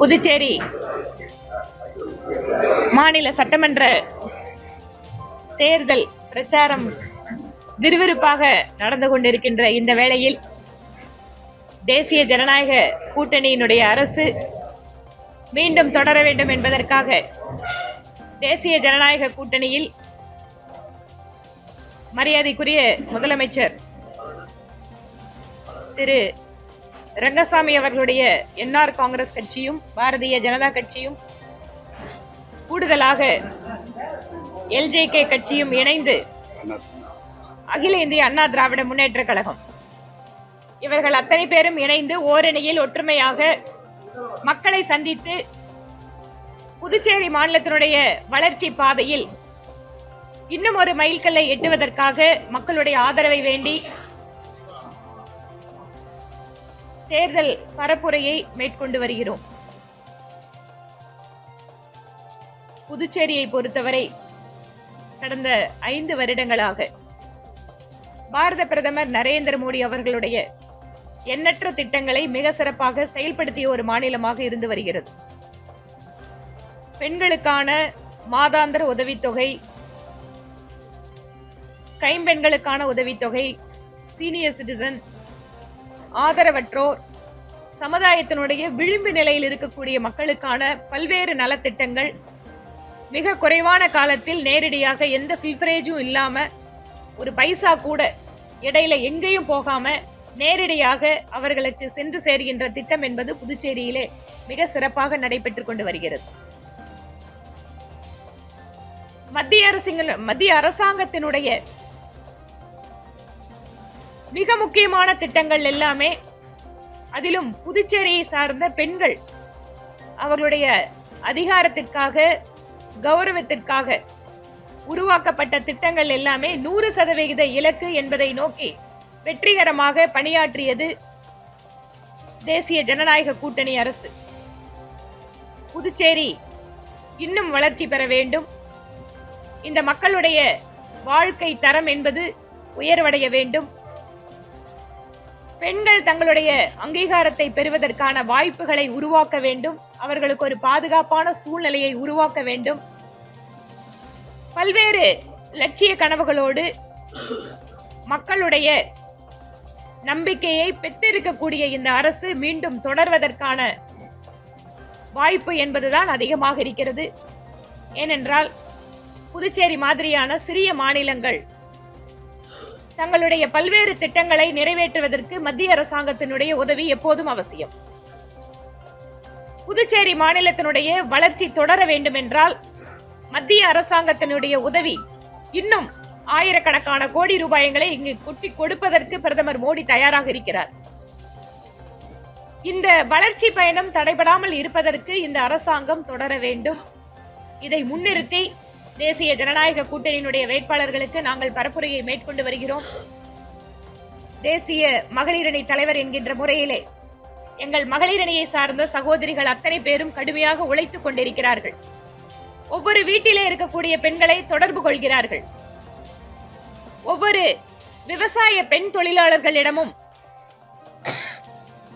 புதுச்சேரி மாநில சட்டமன்ற தேர்தல் பிரச்சாரம் விறுவிறுப்பாக நடந்து கொண்டிருக்கின்ற இந்த வேளையில் தேசிய ஜனநாயக கூட்டணியினுடைய அரசு மீண்டும் தொடர வேண்டும் என்பதற்காக தேசிய ஜனநாயக கூட்டணியில் மரியாதைக்குரிய முதலமைச்சர் திரு ரங்கசாமி அவர்களுடைய என்ஆர் காங்கிரஸ் கட்சியும் பாரதிய ஜனதா கட்சியும் கூடுதலாக எல்ஜேகே கட்சியும் இணைந்து அகில இந்திய அண்ணா திராவிட முன்னேற்ற கழகம் இவர்கள் அத்தனை பேரும் இணைந்து ஓரணியில் ஒற்றுமையாக மக்களை சந்தித்து புதுச்சேரி மாநிலத்தினுடைய வளர்ச்சி பாதையில் இன்னும் ஒரு மைல்கல்லை எட்டுவதற்காக மக்களுடைய ஆதரவை வேண்டி தேர்தல் பரப்புரையை மேற்கொண்டு வருகிறோம். புதுச்சேரியை பொறுத்தவரை கடந்த 5 வருடங்களாக பாரத பிரதமர் நரேந்திர மோடி அவர்களுடைய எண்ணற்ற திட்டங்களை மிக சிறப்பாக செயல்படுத்திய ஒரு மாநிலமாக இருந்து வருகிறது. பெண்களுக்கான மாதாந்திர உதவித்தொகை, கைம்பெண்களுக்கான உதவித்தொகை, சீனியர் சிட்டிசன், ஆதரவற்றோர், சமுதாயத்தினுடைய விளிம்பு நிலையில் இருக்கக்கூடிய மக்களுக்கான பல்வேறு நலத்திட்டங்கள் மிக குறைவான காலத்தில் நேரடியாக எந்த ஃபில்பரேஜும் இல்லாம ஒரு பைசா கூட இடையில எங்கேயும் போகாம நேரடியாக அவர்களுக்கு சென்று சேர்கின்ற திட்டம் என்பது புதுச்சேரியிலே மிக சிறப்பாக நடைபெற்றுக் கொண்டு வருகிறது. மத்திய அரசாங்கத்தினுடைய மிக முக்கியமான திட்டங்கள் எல்லாமே, அதிலும் புதுச்சேரியை சார்ந்த பெண்கள் அவர்களுடைய அதிகாரத்திற்காக கௌரவத்திற்காக உருவாக்கப்பட்ட திட்டங்கள் எல்லாமே 100% இலக்கு என்பதை நோக்கி வெற்றிகரமாக பணியாற்றியது தேசிய ஜனநாயக கூட்டணி அரசு. புதுச்சேரி இன்னும் வளர்ச்சி பெற வேண்டும், இந்த மக்களுடைய வாழ்க்கை தரம் என்பது உயர்வடைய வேண்டும், பெண்கள் தங்களுடைய அங்கீகாரத்தை பெறுவதற்கான வாய்ப்புகளை உருவாக்க வேண்டும், அவர்களுக்கு ஒரு பாதுகாப்பான சூழ்நிலையை உருவாக்க வேண்டும். பல்வேறு லட்சிய கனவுகளோடு மக்களுடைய நம்பிக்கையை பெற்றிருக்கக்கூடிய இந்த அரசு மீண்டும் தொடர்வதற்கான வாய்ப்பு என்பதுதான் அதிகமாக இருக்கிறது. ஏனென்றால் புதுச்சேரி மாதிரியான சிறிய மாநிலங்கள் தங்களுடைய பல்வேறு திட்டங்களை நிறைவேற்றுவதற்கு மத்திய அரசாங்கத்தினுடைய உதவி எப்போதும் அவசியம். புதுச்சேரி மாநிலத்தினுடைய வளர்ச்சி தொடர வேண்டும் என்றால் மத்திய அரசாங்கத்தினுடைய உதவி இன்னும் ஆயிரக்கணக்கான கோடி ரூபாய்களை இங்கு கொட்டி கொடுப்பதற்கு பிரதமர் மோடி தயாராக இருக்கிறார். இந்த வளர்ச்சி பயணம் தடைபடாமல் இருப்பதற்கு இந்த அரசாங்கம் தொடர வேண்டும். இதை முன்னிறுத்தி தேசிய ஜனநாயக கூட்டணியினுடைய வேட்பாளர்களுக்கு நாங்கள் பரப்புரையை மேற்கொண்டு வருகிறோம். தேசிய மகளிரணி தலைவர் என்கின்ற முறையிலே எங்கள் மகளிரணியை சார்ந்த சகோதரிகள் அத்தனை பேரும் கடுமையாக உழைத்துக் கொண்டிருக்கிறார்கள். ஒவ்வொரு வீட்டிலே இருக்கக்கூடிய பெண்களை தொடர்பு கொள்கிறார்கள். ஒவ்வொரு விவசாய பெண் தொழிலாளர்களிடமும்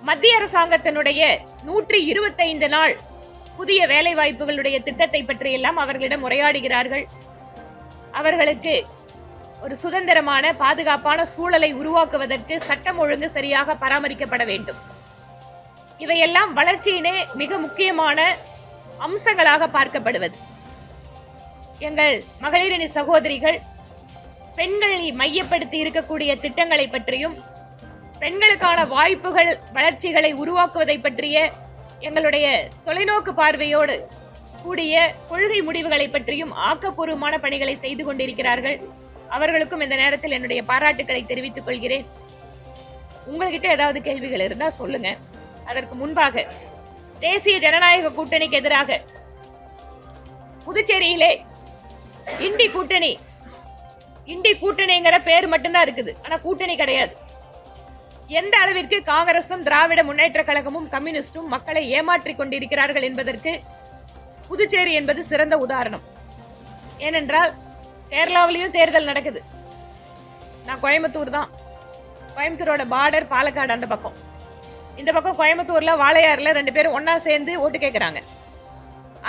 மத்திய அரசாங்கத்தினுடைய 125 நாள் புதிய வேலை வாய்ப்புகளுடைய திட்டத்தை பற்றியெல்லாம் அவர்களிடம் உரையாடுகிறார்கள். அவர்களுக்கு ஒரு சுதந்திரமான பாதுகாப்பான சூழலை உருவாக்குவதற்கு சட்டம் ஒழுங்கு சரியாக பராமரிக்கப்பட வேண்டும். இவையெல்லாம் வளர்ச்சியினே மிக முக்கியமான அம்சங்களாக பார்க்கப்படுவது. எங்கள் மகளிரணி சகோதரிகள் பெண்களை மையப்படுத்தி இருக்கக்கூடிய திட்டங்களை பற்றியும் பெண்களுக்கான வாய்ப்புகள் வளர்ச்சிகளை உருவாக்குவதை பற்றிய எங்களுடைய தொலைநோக்கு பார்வையோடு கூடிய கொள்கை முடிவுகளை பற்றியும் ஆக்கப்பூர்வமான பணிகளை செய்து கொண்டிருக்கிறார்கள். அவர்களுக்கும் இந்த நேரத்தில் என்னுடைய பாராட்டுக்களை தெரிவித்துக் கொள்கிறேன். உங்கள்கிட்ட ஏதாவது கேள்விகள் இருந்தா சொல்லுங்க. அதற்கு முன்பாக தேசிய ஜனநாயக கூட்டணிக்கு எதிராக புதுச்சேரியிலே இண்டி கூட்டணிங்கிற பேர் மட்டும்தான் இருக்குது, ஆனா கூட்டணி கிடையாது. எந்த அளவிற்கு காங்கிரசும் திராவிட முன்னேற்ற கழகமும் கம்யூனிஸ்டும் மக்களை ஏமாற்றிக் கொண்டிருக்கிறார்கள் என்பதற்கு புதுச்சேரி என்பது சிறந்த உதாரணம். ஏனென்றால் கேரளாவிலையும் தேர்தல் நடக்குது. நான் கோயம்புத்தூர் தான், கோயம்புத்தூரோட பார்டர் பாலக்காடு அந்த பக்கம். இந்த பக்கம் கோயம்புத்தூர்ல வாளையாறுல 2 பேரும் ஒன்னா சேர்ந்து ஓட்டு கேட்கறாங்க.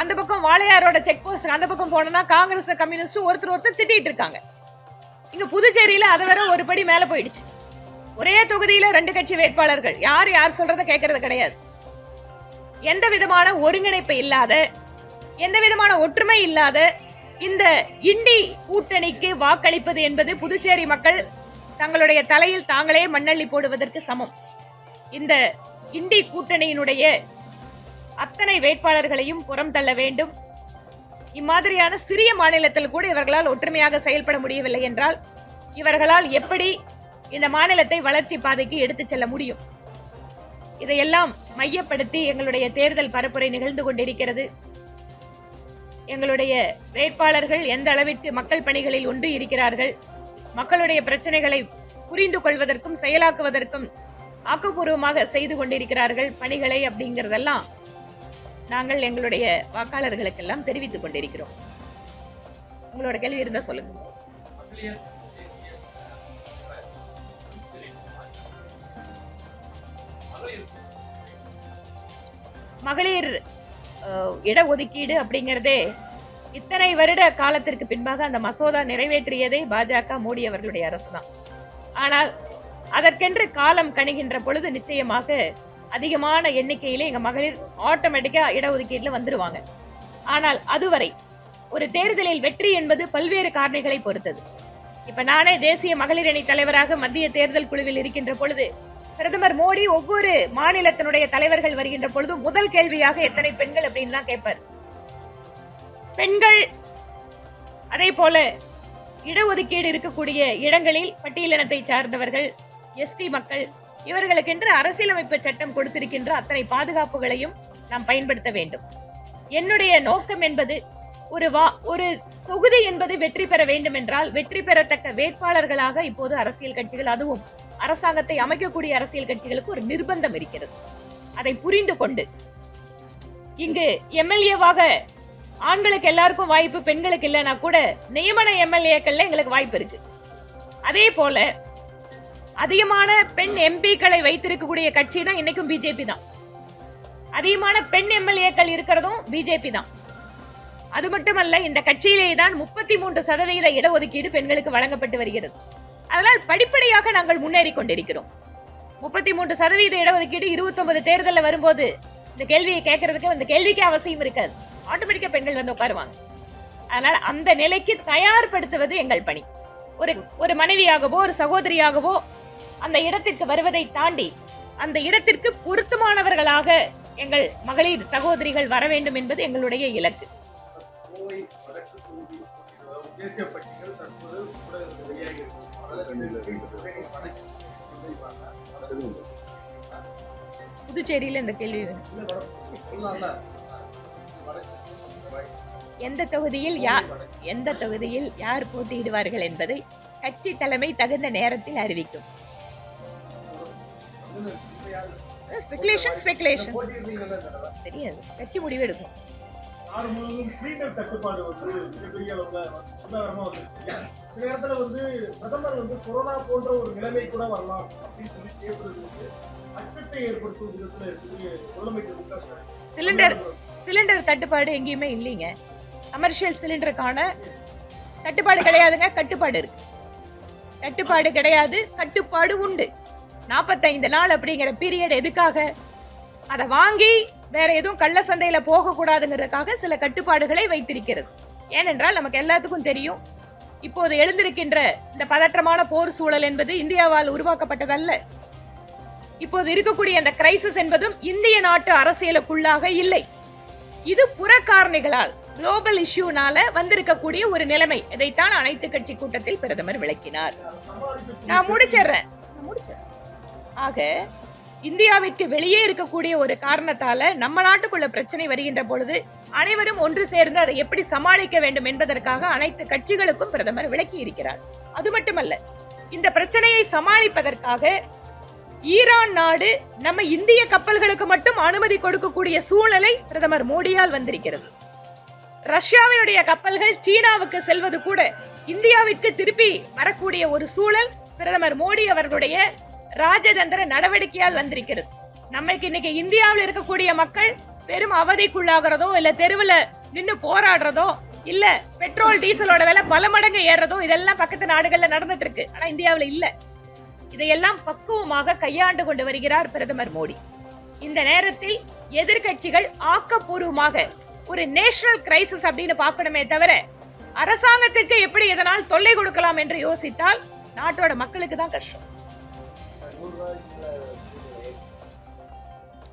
அந்த பக்கம் வாளையாரோட செக் போஸ்ட் அந்த பக்கம் போனா காங்கிரஸ் கம்யூனிஸ்ட் ஒருத்தர் திட்டிட்டு இருக்காங்க. இங்க புதுச்சேரியில அதை வேற ஒரு படி மேல போயிடுச்சு. ஒரே தொகுதியில 2 கட்சி வேட்பாளர்கள், யார் சொல்றத கேட்கறது கிடையாது. எந்த விதமான ஒருங்கிணைப்பு இல்லாத, எந்த விதமான ஒற்றுமை இல்லாத இந்த இண்டி கூட்டணிக்கு வாக்களிப்பது என்பது புதுச்சேரி மக்கள் தங்களுடைய தலையில் தாங்களே மண்ணள்ளி போடுவதற்கு சமம். இந்த இண்டி கூட்டணியினுடைய அத்தனை வேட்பாளர்களையும் புறம் தள்ள வேண்டும். இம்மாதிரியான சிறிய மாநிலத்தில் கூட இவர்களால் ஒற்றுமையாக செயல்பட முடியவில்லை என்றால் இவர்களால் எப்படி இந்த மாநிலத்தை வளர்ச்சி பாதைக்கு எடுத்துச் செல்ல முடியும்? இதையெல்லாம் மையப்படுத்தி எங்களுடைய தேர்தல் பரப்புரை நிகழ்ந்து கொண்டிருக்கிறது. எங்களுடைய வேட்பாளர்கள் எந்த அளவிற்கு மக்கள் பணிகளில் ஒன்று இருக்கிறார்கள், மக்களுடைய பிரச்சனைகளை புரிந்து கொள்வதற்கும் செயலாக்குவதற்கும் ஆக்கப்பூர்வமாக செய்து கொண்டிருக்கிறார்கள் பணிகளை அப்படிங்கறதெல்லாம் நாங்கள் எங்களுடைய வாக்காளர்களுக்கெல்லாம் தெரிவித்துக் கொண்டிருக்கிறோம். உங்களோட கேள்வி இருந்தா சொல்லுங்க. மகளிர் இடஒதுக்கீடு அப்படிங்கறதே இத்தனை வருட காலத்திற்கு பின்பாக அந்த மசோதா நிறைவேற்றியதே பாஜக மோடி அவர்களுடைய அரசுதான். ஆனால் அதற்கென்று காலம் கணிகின்ற பொழுது நிச்சயமாக அதிகமான எண்ணிக்கையிலே எங்க மகளிர் ஆட்டோமேட்டிக்கா இடஒதுக்கீட்டுல வந்துருவாங்க. ஆனால் அதுவரை ஒரு தேர்தலில் வெற்றி என்பது பல்வேறு காரணிகளை பொறுத்தது. இப்ப நானே தேசிய மகளிர் அணி தலைவராக மத்திய தேர்தல் குழுவில் இருக்கின்ற பொழுது பிரதமர் மோடி ஒவ்வொரு மாநிலத்தினுடைய தலைவர்கள் வருகின்ற பொழுது முதல் கேள்வியாக எத்தனை பெண்கள் அப்படின்னு தான் கேட்பார். பெண்கள் அதே போல இடஒதுக்கீடு இருக்கக்கூடிய இடங்களில் பட்டியலினத்தை சார்ந்தவர்கள், எஸ்டி மக்கள், இவர்களுக்கென்று அரசியலமைப்பு சட்டம் கொடுத்திருக்கின்ற அத்தனை பாதுகாப்புகளையும் நாம் பயன்படுத்த வேண்டும். என்னுடைய நோக்கம் என்பது ஒரு தொகுதி என்பது வெற்றி பெற வேண்டும் என்றால் வெற்றி பெறத்தக்க வேட்பாளர்களாக இப்போது அரசியல் கட்சிகள், அதுவும் அரசாங்கத்தை அமைக்கக்கூடிய அரசியல் கட்சிகளுக்கு ஒரு நிர்பந்தம் இருக்கிறது. அதை புரிந்து கொண்டு இங்கு எம்எல்ஏவாக ஆண்களுக்கு எல்லாருக்கும் வாய்ப்பு, பெண்களுக்கு இல்லைன்னா கூட நியமன எம்எல்ஏக்கள்ல எங்களுக்கு வாய்ப்பு இருக்கு. அதே போல அதிகமான பெண் எம்பிக்களை வைத்திருக்கக்கூடிய கட்சி தான் இன்னைக்கும் பிஜேபி தான். அதிகமான பெண் எம்எல்ஏக்கள் இருக்கிறதும் பிஜேபி தான். அது மட்டுமல்ல, இந்த கட்சியிலேயே தான் 33% இடஒதுக்கீடு பெண்களுக்கு வழங்கப்பட்டு வருகிறது. அதனால் படிப்படியாக நாங்கள் முன்னேறி கொண்டிருக்கிறோம். 33% இடஒதுக்கீடு 29 தேர்தலில் வரும்போது இந்த கேள்வியை கேட்கறதுக்கு அந்த கேள்விக்கே அவசியம் இருக்காது. ஆட்டோமேட்டிக்கா பெண்கள் வந்து உட்காருவாங்க. அதனால் அந்த நிலைக்கு தயார்படுத்துவது எங்கள் பணி. ஒரு மனைவியாகவோ ஒரு சகோதரியாகவோ அந்த இடத்திற்கு வருவதை தாண்டி அந்த இடத்திற்கு பொருத்தமானவர்களாக எங்கள் மகளிர் சகோதரிகள் வர வேண்டும் என்பது எங்களுடைய இலக்கு. புதுச்சேரியில இந்த கேள்வி எந்த தொகுதியில் யார் போட்டியிடுவார்கள் என்பதை கட்சி தலைமை தகுந்த நேரத்தில் அறிவிக்கும். தெரியாது, கட்சி முடிவெடுக்கும். சிலிண்டர் தட்டுப்பாடு எங்கேயுமே இல்லைங்க. கமர்ஷியல் சிலிண்டருக்கான தட்டுப்பாடு கிடையாதுங்க. கட்டுப்பாடு இருக்கு. தட்டுப்பாடு கிடையாது, கட்டுப்பாடு உண்டு. 45 நாள் அப்படிங்கிற பீரியட் எதுக்காக? அதை வாங்கி வேற எதுவும் கள்ள சந்தையில போக கூடாதுங்கிறதுக்காக சில கட்டுப்பாடுகளை வைத்திருக்கிறது. ஏனென்றால் நமக்கு எல்லாத்துக்கும் தெரியும், இப்போது எழுந்திருக்கின்ற இந்த பதற்றமான போர் சூழல் என்பது இந்தியாவால் உருவாக்கப்பட்டதல்ல. இப்போது இருக்கக்கூடிய இந்த கிரைசிஸ் என்பதும் இந்திய நாட்டு அரசியலுக்குள்ளாக இல்லை. இது புற காரணிகளால், குளோபல் இஷ்யூனால வந்திருக்கக்கூடிய ஒரு நிலைமை. இதைத்தான் அனைத்து கட்சி கூட்டத்தில் பிரதமர் விளக்கினார். நான் முடிச்சிடுறேன். ஆக இந்தியாவிற்கு வெளியே இருக்கக்கூடிய ஒரு காரணத்தால நம்ம நாட்டுக்குள்ள பிரச்சனை வருகின்ற பொழுது அனைவரும் ஒன்று சேர்ந்து அதை எப்படி சமாளிக்க வேண்டும் என்பதற்காக அனைத்து கட்சிகளுக்கும் பிரதமர் விளக்கி இருக்கிறார். அது மட்டுமல்ல, இந்த பிரச்சனையை சமாளிப்பதற்காக ஈரான் நாடு நம்ம இந்திய கப்பல்களுக்கு மட்டும் அனுமதி கொடுக்கக்கூடிய சூழலை பிரதமர் மோடியால் வந்திருக்கிறது. ரஷ்யாவினுடைய கப்பல்கள் சீனாவுக்கு செல்வது கூட இந்தியாவிற்கு திருப்பி வரக்கூடிய ஒரு சூழல் பிரதமர் மோடி அவர்களுடைய ராஜதந்திர நடவடிக்கையால் வந்திருக்கிறது. நமக்கு இன்னைக்கு இந்தியாவில் இருக்கக்கூடிய மக்கள் பெரும் அவதிக்குள்ளாகிறதோ இல்ல தெருவில் நின்று போராடுறதோ இல்ல பெட்ரோல் டீசலோட விலை பல மடங்கு ஏறதோ இதெல்லாம் பக்கத்து நாடுகள்ல நடந்துட்டு இருக்கு. ஆனா இந்தியாவில் இல்ல. இதையெல்லாம் பக்குவமாக கையாண்டு கொண்டு வருகிறார் பிரதமர் மோடி. இந்த நேரத்தில் எதிர்கட்சிகள் ஆக்கப்பூர்வமாக ஒரு நேஷனல் கிரைசிஸ் அப்படின்னு பார்க்கணுமே தவிர அரசாங்கத்துக்கு எப்படி இதனால் தொல்லை கொடுக்கலாம் என்று யோசித்தால் நாட்டோட மக்களுக்கு தான் கஷ்டம்.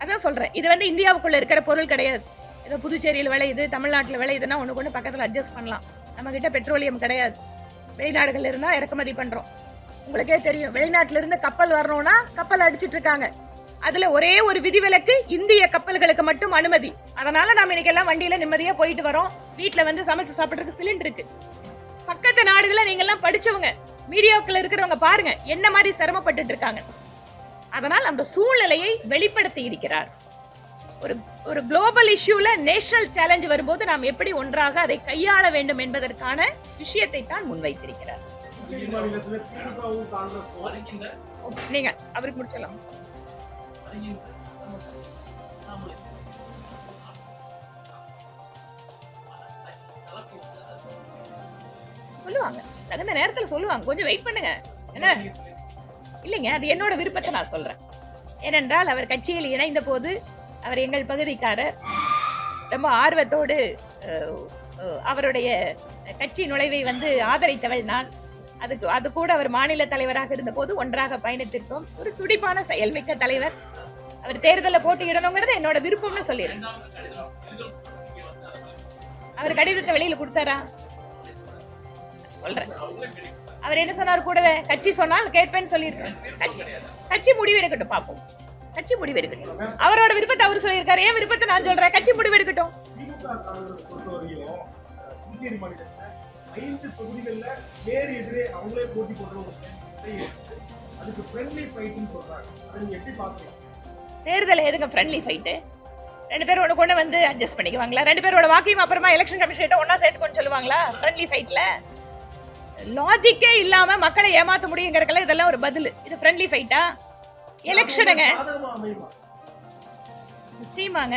அதான் சொல்றேன், இது இந்தியாவுக்குள்ள இருக்கிற பொருள் கிடையாது. ஏதோ புதுச்சேரியில் விளையுது, தமிழ்நாட்டில் விளையுதுன்னா ஒண்ணு கொண்டு பக்கத்துல அட்ஜஸ்ட் பண்ணலாம். நம்ம கிட்ட பெட்ரோலியம் கிடையாது. வெளிநாடுகள்ல இருந்தா இறக்குமதி பண்றோம். உங்களுக்கே தெரியும், வெளிநாட்டுல இருந்து கப்பல் வரணும்னா கப்பல் அடிச்சிட்டு இருக்காங்க. அதுல ஒரே ஒரு விதிவிலக்கு, இந்திய கப்பல்களுக்கு மட்டும் அனுமதி. அதனால நாம இன்னைக்கு எல்லாம் வண்டியில நிம்மதியா போயிட்டு வரோம். வீட்டுல சமைச்சு சாப்பிடுறதுக்கு சிலிண்டர் இருக்கு. பக்கத்து நாடுகளை நீங்க எல்லாம் படிச்சவங்க, மீடியாக்கள் இருக்கிறவங்க பாருங்க என்ன மாதிரி சிரமப்பட்டு இருக்காங்க. அதனால் அந்த சூழ்நிலையை வெளிப்படுத்தி இருக்கிறார். ஒரு குளோபல் இஷ்யூல நேஷனல் சேலஞ்ச் வரும்போது நாம் எப்படி ஒன்றாக அதை கையாள வேண்டும் என்பதற்கான விஷயத்தை தான் முன்வைத்திருக்கிறார். நீங்க அவருக்கு முடிச்சலாம். சொல்லுவாங்க, தகுந்த நேரத்துல சொல்லுவாங்க. கொஞ்சம் வெயிட் பண்ணுங்க. என்ன இல்லைங்க, அது என்னோட விருப்பத்தை நான் சொல்றேன். ஏனென்றால் அவர் கட்சியில் இணைந்த போது அவர் எங்கள் பகுதிக்காரர். ரொம்ப ஆர்வத்தோடு அவருடைய கட்சி நுழைவை ஆதரித்தவள் நான். அது கூட அவர் மாநில தலைவராக இருந்த போது ஒன்றாக பயணித்திருக்கோம். ஒரு துடிப்பான செயல்மிக்க தலைவர். அவர் தேர்தலில் போட்டியிடணுங்கிறது என்னோட விருப்பம்னு சொல்லிடுறேன். அவர் கடிதத்தை வெளியில கொடுத்தாரா சொல்றேன். அவர் என்ன சொன்னார் கூடவே, கட்சி சொன்னால் கேட்பேன்னு சொல்லியிருக்கேன். கட்சி முடிவு எடுக்கட்டும், பார்ப்போம். கட்சி முடிவு எடுக்கட்டும். அவரோட விருப்பத்தை அவர் சொல்லியிருக்காரு. ஏன் விருப்பத்தை நான் சொல்றேன்? கட்சி முடிவு எடுக்கட்டும். தேர்தல் எதுங்க ஃப்ரெண்ட்லி ஃபைட்டு? ரெண்டு பேரும் ஒண்ணு கொண்டு அட்ஜஸ்ட் பண்ணிக்குவாங்களா? ரெண்டு பேரோட வாக்கியம் அப்புறமா எலெக்ஷன் கமிஷன் ஒன்னா சேர்த்துக்கொண்டு சொல்லுவாங்களா? ஃப்ரெண்ட்லி ஃபைட்ல லாஜிக்கே இல்லாம மக்களை ஏமாத்த முடியுங்கிறதுல இதெல்லாம் ஒரு பதில். இது ஃப்ரெண்ட்லி ஃபைட்டா? எலெக்ஷனுங்க நிச்சயமாங்க.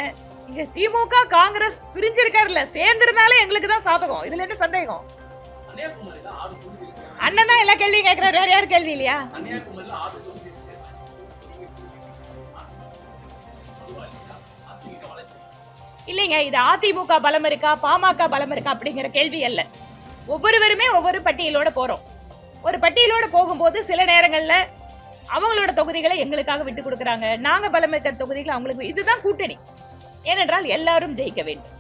இங்க திமுக காங்கிரஸ் பிரிஞ்சிருக்காருல்ல, சேர்ந்திருந்தாலே எங்களுக்கு தான் சாதகம். இதுல என்ன சந்தேகம்? அண்ணன் தான் எல்லா கேள்வியும் கேட்கிறாரு, வேற யாரும் கேள்வி இல்லையா? இல்லைங்க, இது அதிமுக பலம் இருக்கா பாமக பலம் இருக்கா அப்படிங்கிற கேள்வி அல்ல. ஒவ்வொருவருமே ஒவ்வொரு பட்டியலோட போறோம். ஒரு பட்டியலோட போகும்போது சில நேரங்கள்ல அவங்களோட தொகுதிகளை எங்களுக்காக விட்டு கொடுக்கறாங்க. நாங்க பலம் இருக்கிற தொகுதிகளை அவங்களுக்கு. இதுதான் கூட்டணி. ஏனென்றால் எல்லாரும் ஜெயிக்க வேண்டும்.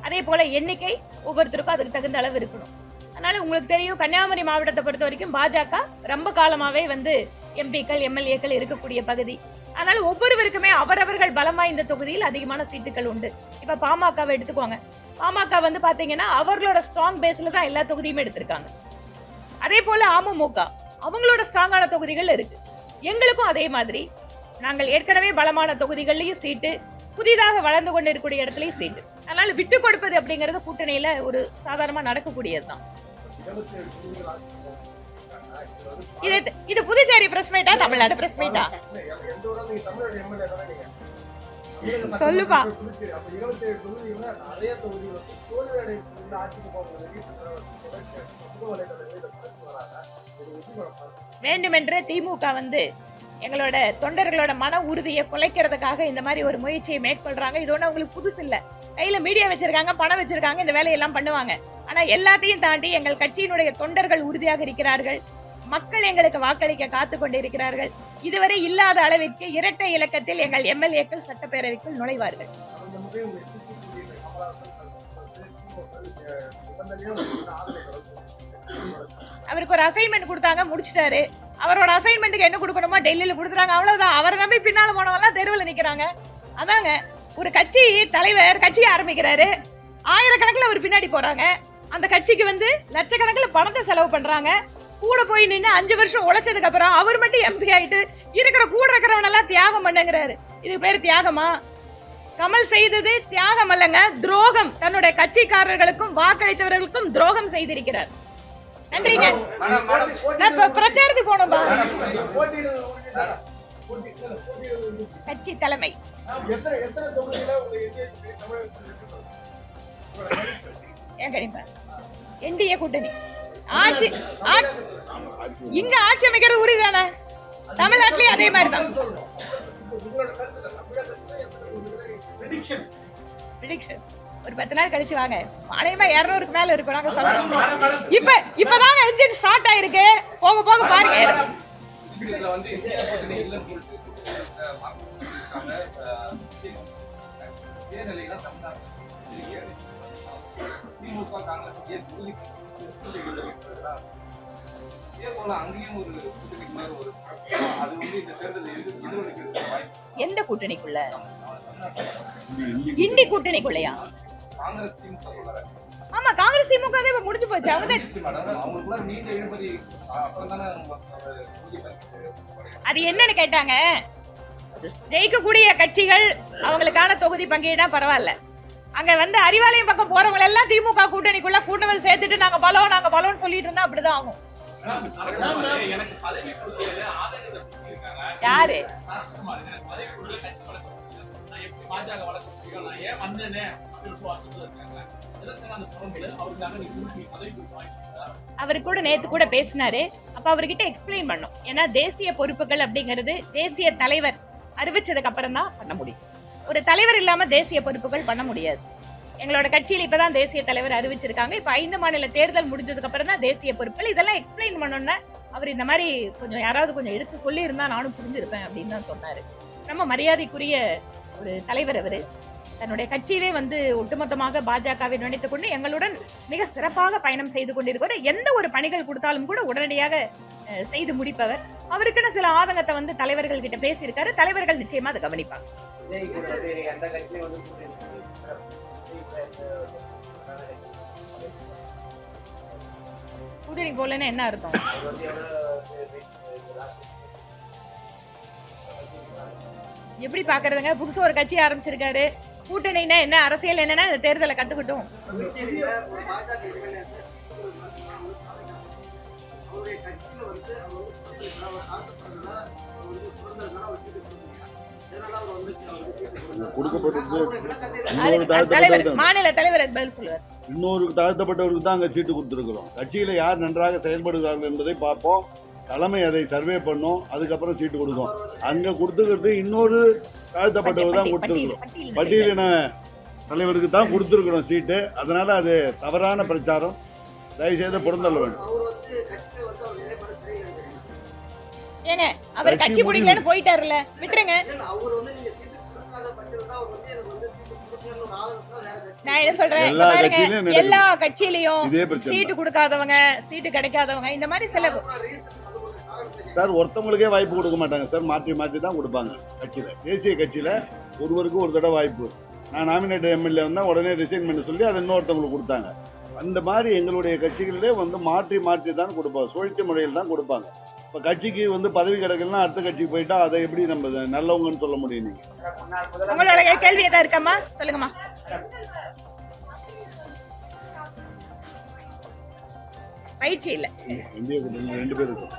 அதே போல எண்ணிக்கை ஒவ்வொருத்தருக்கும் அதுக்கு தகுந்த அளவு இருக்கணும். அதனால உங்களுக்கு தெரியும், கன்னியாகுமரி மாவட்டத்தை பொறுத்த வரைக்கும் பாஜக ரொம்ப காலமாவே எம்பிக்கள் எம்எல்ஏக்கள் இருக்கக்கூடிய பகுதி. அதனால ஒவ்வொருவருக்குமே அவரவர்கள் பலமா இந்த தொகுதியில் அதிகமான சீட்டுகள் உண்டு. இப்ப பாமகவை எடுத்துக்கோங்க. பாமக பாத்தீங்கன்னா அவர்களோட ஸ்ட்ராங் பேஸ்ல தான் எல்லா தொகுதியுமே எடுத்திருக்காங்க. அதே போல அமமுக அவங்களோட ஸ்ட்ராங்கான தொகுதிகள் இருக்கு. எங்களுக்கும் அதே மாதிரி நாங்கள் ஏற்கனவே பலமான தொகுதிகள்லயும் சீட்டு, புதிதாக வளர்ந்து கொண்டு இருக்கக்கூடிய இடத்துலயும் சீட்டு. அதனால விட்டு கொடுப்பது அப்படிங்கறது கூட்டணியில ஒரு சாதாரணமா நடக்கக்கூடியதுதான். இது புதுச்சேரி பிரஸ் மீட்டா தமிழ்நாடு பிரஸ் மீட்டா? சொல்லுப்பா. வேண்டுமென்று திமுக எங்களோட தொண்டர்களோட மன உறுதியை குலைக்கிறதுக்காக இந்த மாதிரி ஒரு முயற்சியை மேற்கொள்றாங்க. இது ஒண்ணு உங்களுக்கு புதுசு இல்ல. கையில மீடியா வச்சிருக்காங்க, பணம் வச்சிருக்காங்க, இந்த வேலையெல்லாம் பண்ணுவாங்க. ஆனா எல்லாத்தையும் தாண்டி எங்கள் கட்சியினுடைய தொண்டர்கள் உறுதியாக இருக்கிறார்கள். மக்கள் எங்களுக்கு வாக்களிக்க காத்து கொண்டு இருக்கிறார்கள். இதுவரை இல்லாத அளவிற்கு இரட்டை இலக்கத்தில் எங்கள் எம்எல்ஏக்கள் சட்டப்பேரவைக்குள் நுழைவார்கள். அவருக்கு ஒரு அசைன்மெண்ட் கொடுத்தாங்க, முடிச்சிட்டாரு. அவரோட அசைன்மெண்ட்டுக்கு என்ன கொடுக்கணுமோ டெல்லியில கொடுத்துறாங்க, அவ்வளவுதான். அவரை நம்பி பின்னால போனவெல்லாம் தெருவில் நிக்கிறாங்க. அதாங்க ஒரு கட்சி தலைவர் கட்சியை ஆரம்பிக்கிறாரு, ஆயிரக்கணக்கில் அவர் பின்னாடி போறாங்க. அந்த கட்சிக்கு லட்சக்கணக்கில் பணத்தை செலவு பண்றாங்க. கூட போய் நின்று 5 வருஷம் உழைச்சதுக்கு அப்புறம் அவர் மட்டும் எம்பி ஆயிட்டு இருக்கிற கூட இருக்கிறவனெல்லாம் தியாகம் பண்ணுங்கிறாரு. இதுக்கு பேரு தியாகமா? கமல் செய்தது தியாகம் அல்லங்க, துரோகம். தன்னுடைய கட்சிக்காரர்களுக்கும் வாக்களித்தவர்களுக்கும் துரோகம் செய்திருக்கிறார். நன்றிங்க. பிரச்சாரத்துக்கு போனோம்பா. கட்சி தலைமை ஏன் கணிப்பா என்டிஏ கூட்டணி ஆட்சி இங்க ஆட்சி அமைக்கிறது உறுதிதானே. தமிழ்நாட்டிலயும் அதே மாதிரிதான். ஒரு 10 நாள் கழிச்சு வாங்க. அனைவா 200க்கு மேல இருக்கும். நாங்க சொல்லலாம். இப்பதாங்க இன்ஜின் ஸ்டார்ட் ஆயிருக்கு. போக போக பாருங்க. எந்த கூட்டணிக்குள்ள? இந்தி கூட்டணிக்குள்ளயா? ஆமா, காங்கிரஸ் திமுக தான் இப்ப முடிஞ்சு போச்சு. அது என்னன்னு கேட்டாங்க, ஜெயிக்கக்கூடிய கட்சிகள் அவங்களுக்கான தொகுதி பங்கீடுனா பரவாயில்ல. அங்க வந்து அறிவாலயம் பக்கம் போறவங்க எல்லாம் திமுக கூட்டணிக்குள்ள கூட்டணி சேர்த்துட்டு நாங்க பலம் சொல்லிட்டு இருந்தா அப்படிதான் ஆகும். யாரு அவரு கூட நேத்து கூட பேசினாரு. அப்ப அவர்கிட்ட எக்ஸ்பிளைன் பண்ணோம். ஏன்னா தேசிய பொறுப்புகள் அப்படிங்கிறது தேசிய தலைவர் அறிவிச்சதுக்கு அப்புறம் தான் பண்ண முடியும். ஒரு தலைவர் இல்லாம தேசிய பொறுப்புகள் பண்ண முடியாது. எங்களோட கட்சியில இப்பதான் தேசிய தலைவர் அறிவிச்சிருக்காங்க. இப்ப 5 மாநில தேர்தல் முடிஞ்சதுக்கு அப்புறம் தான் தேசிய பொறுப்புகள். இதெல்லாம் எக்ஸ்பிளைன் பண்ணோம்னா அவர் இந்த மாதிரி யாராவது கொஞ்சம் எடுத்து சொல்லி இருந்தா நானும் புரிஞ்சிருப்பேன் அப்படின்னு தான் சொன்னாரு. நம்ம மரியாதைக்குரிய ஒரு தலைவர் அவரு. தன்னுடைய கட்சியவே வந்து ஒட்டுமொத்தமாக பாஜகவை நினைத்துக் கொண்டு எங்களுடன் மிக சிறப்பாக பயணம் செய்து கொண்டிருக்கிற எந்த ஒரு பணிகள் கொடுத்தாலும் கூட உடனடியாக செய்து முடிப்பவர். அவருக்குன்னு சில ஆதங்கத்தை வந்து தலைவர்கள் கிட்ட பேசியிருக்காரு. தலைவர்கள் நிச்சயமா அதை கவனிப்பாங்க. கூட்டணி போலன்னு என்ன அர்த்தம்? எப்படி பாக்குறதுங்க? புதுசா ஒரு கட்சி ஆரம்பிச்சிருக்காரு. கூட்டணினா என்ன, அரசியல் என்னன்னா இந்த தேர்தலை கத்துக்கிட்டோம். மாநில தலைவர் பதில் சொல்லுவார். இன்னொரு தாழ்த்தப்பட்டவருக்கு தான் அங்க சீட்டு கொடுத்திருக்கிறோம். கட்சியில யார் நன்றாக செயல்படுகிறார்கள் என்பதை பார்ப்போம். தலைமை அதை சர்வே பண்ணும். அதுக்கப்புறம் சீட்டு கொடுக்கும். அங்க கொடுத்துக்கிறது இன்னொரு தாழ்த்தப்பட்டவர் தான் கொடுத்திருக்கிறோம். பட்டியலின தலைவருக்கு தான் கொடுத்திருக்கிறோம் சீட்டு. அதனால அது தவறான பிரச்சாரம். தயவு செய்து புறந்தள்ள வேண்டும். ஏங்க அவர் கட்சி பிடிக்கலன்னு போயிட்டாருல, விட்டுருங்க. நான் என்ன சொல்றேன், எல்லா கட்சியிலயும் சீட்டு கொடுக்காதவங்க, சீட்டு கிடைக்காதவங்க, இந்த மாதிரி சில சார் ஒருத்தவங்களுக்கே வாய்ப்பு கொடுக்க மாட்டாங்க சார். மாற்றி தான் கொடுப்பாங்க. கட்சியில தேசிய கட்சியில ஒருவருக்கு ஒரு தடவை வாய்ப்பு. நான் நாமினேட் எம்எல்ஏ வந்தா உடனே ரிசைன் பண்ண சொல்லி அதை இன்னொருத்தவங்களுக்கு கொடுத்தாங்க. அந்த மாதிரி எங்களுடைய கட்சிகளிலே வந்து மாற்றி தான் கொடுப்பாங்க. சுழற்சி முறையில் தான் கொடுப்பாங்க. இப்போ கட்சிக்கு வந்து பதவி கிடைக்கலன்னா அடுத்த கட்சிக்கு போயிட்டா அதை எப்படி நம்ம நல்லவங்கன்னு சொல்ல முடியும்? நீங்க உங்களோட கேள்வி ஏதா இருக்கமா சொல்லுங்கம்மா. பயிற்சி இல்ல. இந்திய கூட்டணி 2 பேர் இருக்கும்.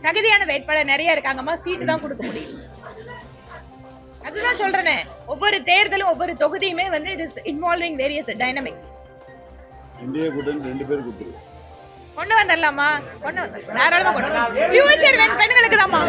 தகுதியான வேட்பாளர் நிறைய இருக்காங்கம்மா. சீட்டு தான் கொடுக்க முடியும். அதுதான் சொல்றேனே, ஒவ்வொரு தேர்தலும் ஒவ்வொரு தொகுதியுமே வந்து it is involving various dynamics. இந்திய கூட்டணி 2 பேர் கொடுத்துருக்கு. கொண்டு வந்துடலாமா? கொண்டு வந்து தாராளமா கொண்டு வந்து ஃபியூச்சர் பெண்களுக்கு தான்மா.